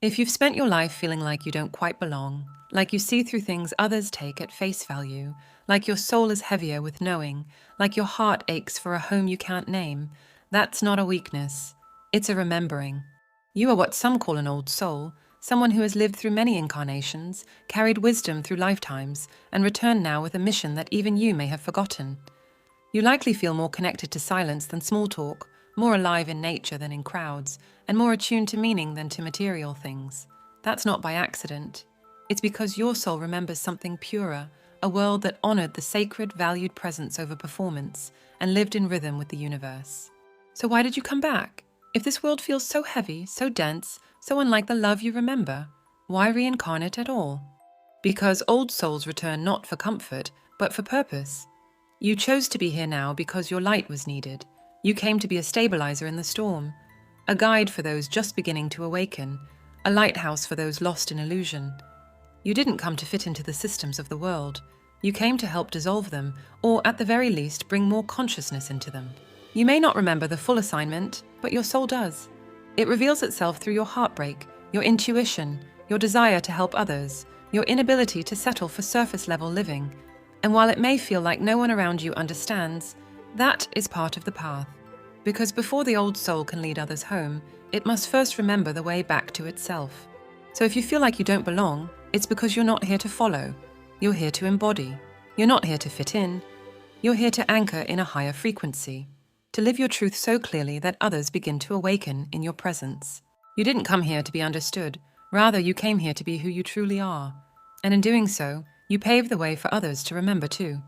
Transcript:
If you've spent your life feeling like you don't quite belong, like you see through things others take at face value, like your soul is heavier with knowing, like your heart aches for a home you can't name, that's not a weakness. It's a remembering. You are what some call an old soul, someone who has lived through many incarnations, carried wisdom through lifetimes, and returned now with a mission that even you may have forgotten. You likely feel more connected to silence than small talk, more alive in nature than in crowds, and more attuned to meaning than to material things. That's not by accident. It's because your soul remembers something purer, a world that honored the sacred, valued presence over performance, and lived in rhythm with the universe. So why did you come back? If this world feels so heavy, so dense, so unlike the love you remember, why reincarnate at all? Because old souls return not for comfort, but for purpose. You chose to be here now because your light was needed. You came to be a stabilizer in the storm, a guide for those just beginning to awaken, a lighthouse for those lost in illusion. You didn't come to fit into the systems of the world. You came to help dissolve them, or at the very least bring more consciousness into them. You may not remember the full assignment, but your soul does. It reveals itself through your heartbreak, your intuition, your desire to help others, your inability to settle for surface-level living. And while it may feel like no one around you understands, that is part of the path. Because before the old soul can lead others home, it must first remember the way back to itself. So if you feel like you don't belong, it's because you're not here to follow. You're here to embody. You're not here to fit in. You're here to anchor in a higher frequency, to live your truth so clearly that others begin to awaken in your presence. You didn't come here to be understood. Rather, you came here to be who you truly are. And in doing so, you pave the way for others to remember too.